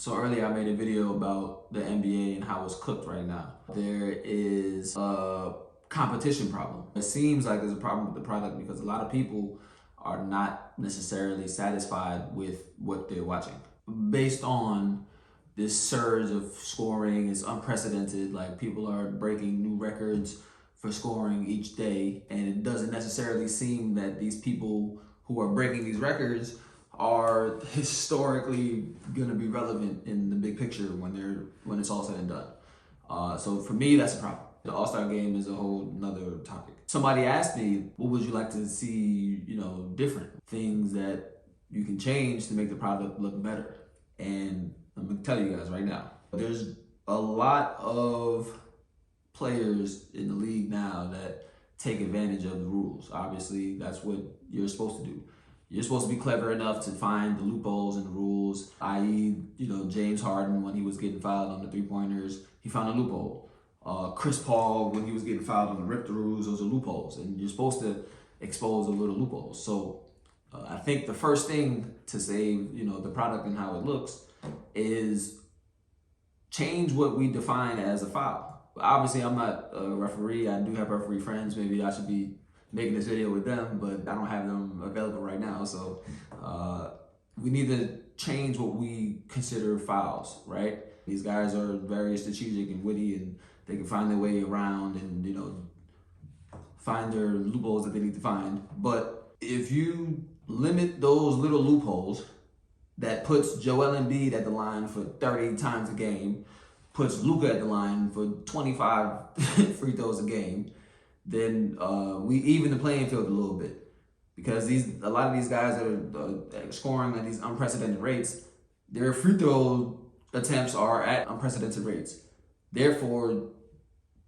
So earlier I made a video about the NBA and how it's cooked right now. There is a competition problem. It seems like there's a problem with the product because a lot of people are not necessarily satisfied with what they're watching. Based on this surge of scoring is unprecedented, like people are breaking new records for scoring each day, and it doesn't necessarily seem that these people who are breaking these records are historically going to be relevant in the big picture when it's all said and done. So for me, that's a problem. The All-Star game is a whole nother topic. Somebody asked me, what would you like to see, different things that you can change to make the product look better? And I'm gonna tell you guys right now, there's a lot of players in the league now that take advantage of the rules. Obviously, that's what you're supposed to do. You're supposed to be clever enough to find the loopholes in the rules, i.e., James Harden, when he was getting fouled on the three-pointers, he found a loophole. Chris Paul, when he was getting fouled on the rip-throughs, those are loopholes, and you're supposed to expose the little loopholes. So I think the first thing to save, the product and how it looks is change what we define as a foul. Obviously, I'm not a referee. I do have referee friends. Maybe I should be making this video with them, but I don't have them available right now. So we need to change what we consider fouls, right? These guys are very strategic and witty, and they can find their way around and, find their loopholes that they need to find. But if you limit those little loopholes that puts Joel Embiid at the line for 30 times a game, puts Luka at the line for 25 free throws a game, then we even the playing field a little bit. Because a lot of these guys that are scoring at these unprecedented rates, their free throw attempts are at unprecedented rates. Therefore,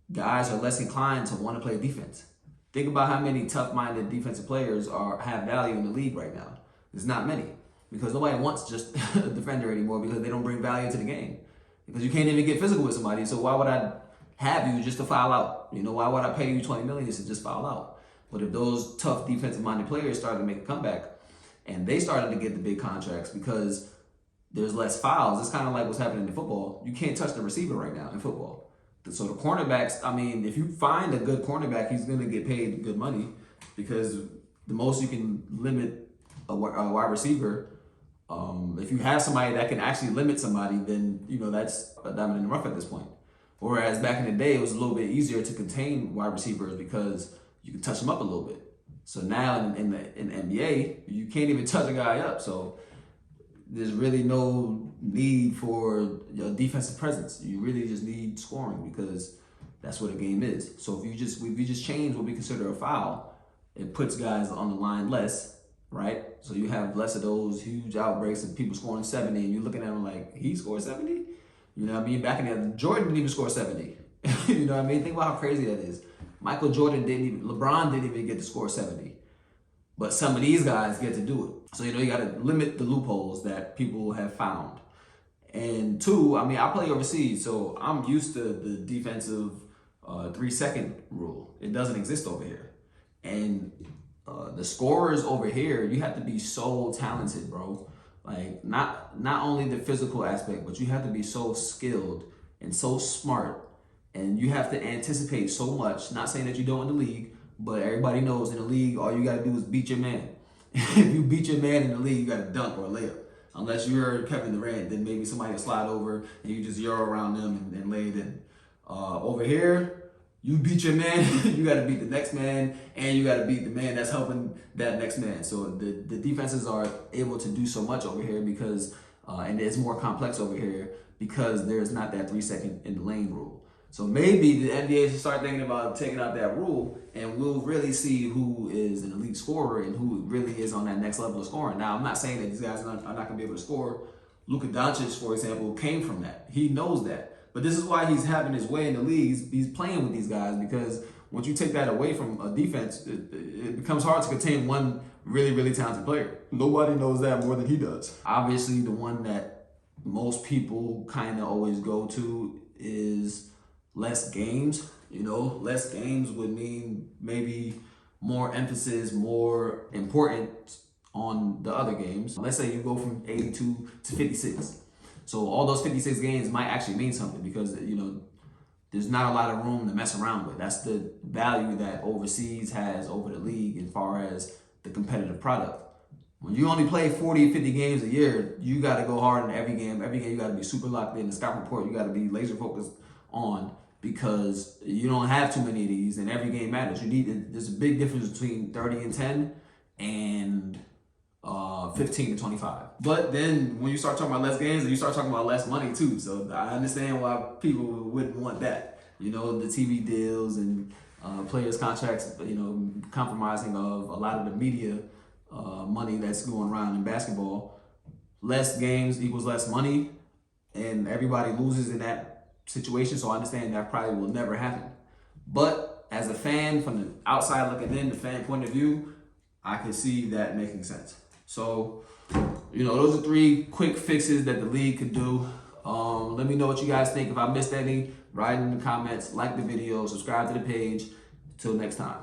guys are less inclined to want to play defense. Think about how many tough-minded defensive players have value in the league right now. There's not many. Because nobody wants just a defender anymore because they don't bring value to the game. Because you can't even get physical with somebody, so why would I have you just to foul out? Why would I pay you $20 million to just foul out? But if those tough defensive-minded players started to make a comeback and they started to get the big contracts because there's less fouls, it's kind of like what's happening in football. You can't touch the receiver right now in football. So the cornerbacks, if you find a good cornerback, he's going to get paid good money because the most you can limit a wide receiver. If you have somebody that can actually limit somebody, then that's a diamond in the rough at this point. Whereas back in the day, it was a little bit easier to contain wide receivers because you could touch them up a little bit. So now in the NBA, you can't even touch a guy up. So there's really no need for defensive presence. You really just need scoring because that's what a game is. So if you just change what we consider a foul, it puts guys on the line less, right? So you have less of those huge outbreaks of people scoring 70 and you're looking at them like, he scored 70? You know what I mean? Back in the Jordan didn't even score 70. You know what I mean? Think about how crazy that is. Michael Jordan LeBron didn't even get to score 70. But some of these guys get to do it. So, you got to limit the loopholes that people have found. And two, I play overseas, so I'm used to the defensive 3-second rule. It doesn't exist over here. And the scorers over here, you have to be so talented, bro. Like, not only the physical aspect, but you have to be so skilled and so smart. And you have to anticipate so much. Not saying that you don't in the league, but everybody knows in the league, all you got to do is beat your man. If you beat your man in the league, you got to dunk or a layup. Unless you're Kevin Durant, then maybe somebody will slide over and you just euro around them and lay it in. Over here, you beat your man, you got to beat the next man, and you got to beat the man that's helping that next man. So the defenses are able to do so much over here because, and it's more complex over here because there's not that 3-second in the lane rule. So maybe the NBA should start thinking about taking out that rule, and we'll really see who is an elite scorer and who really is on that next level of scoring. Now, I'm not saying that these guys are not going to be able to score. Luka Doncic, for example, came from that. He knows that. But this is why he's having his way in the league. He's playing with these guys because once you take that away from a defense, it becomes hard to contain one really, really talented player. Nobody knows that more than he does. Obviously, the one that most people kind of always go to is less games. Less games would mean maybe more emphasis, more important on the other games. Let's say you go from 82 to 56. So all those 56 games might actually mean something because, you know, there's not a lot of room to mess around with. That's the value that overseas has over the league as far as the competitive product. When you only play 40, 50 games a year, you got to go hard in every game. Every game you got to be super locked in. The scout report you got to be laser focused on because you don't have too many of these and every game matters. There's a big difference between 30 and 10 and 15 to 25. But then when you start talking about less games, you start talking about less money too. So I understand why people wouldn't want that. You know, the TV deals and players' contracts, you know, compromising of a lot of the media money that's going around in basketball. Less games equals less money, and everybody loses in that situation. So I understand that probably will never happen. But as a fan, from the outside looking in, the fan point of view, I can see that making sense. So, you know, those are 3 quick fixes that the league could do. Let me know what you guys think. If I missed any, write in the comments, like the video, subscribe to the page. Till next time.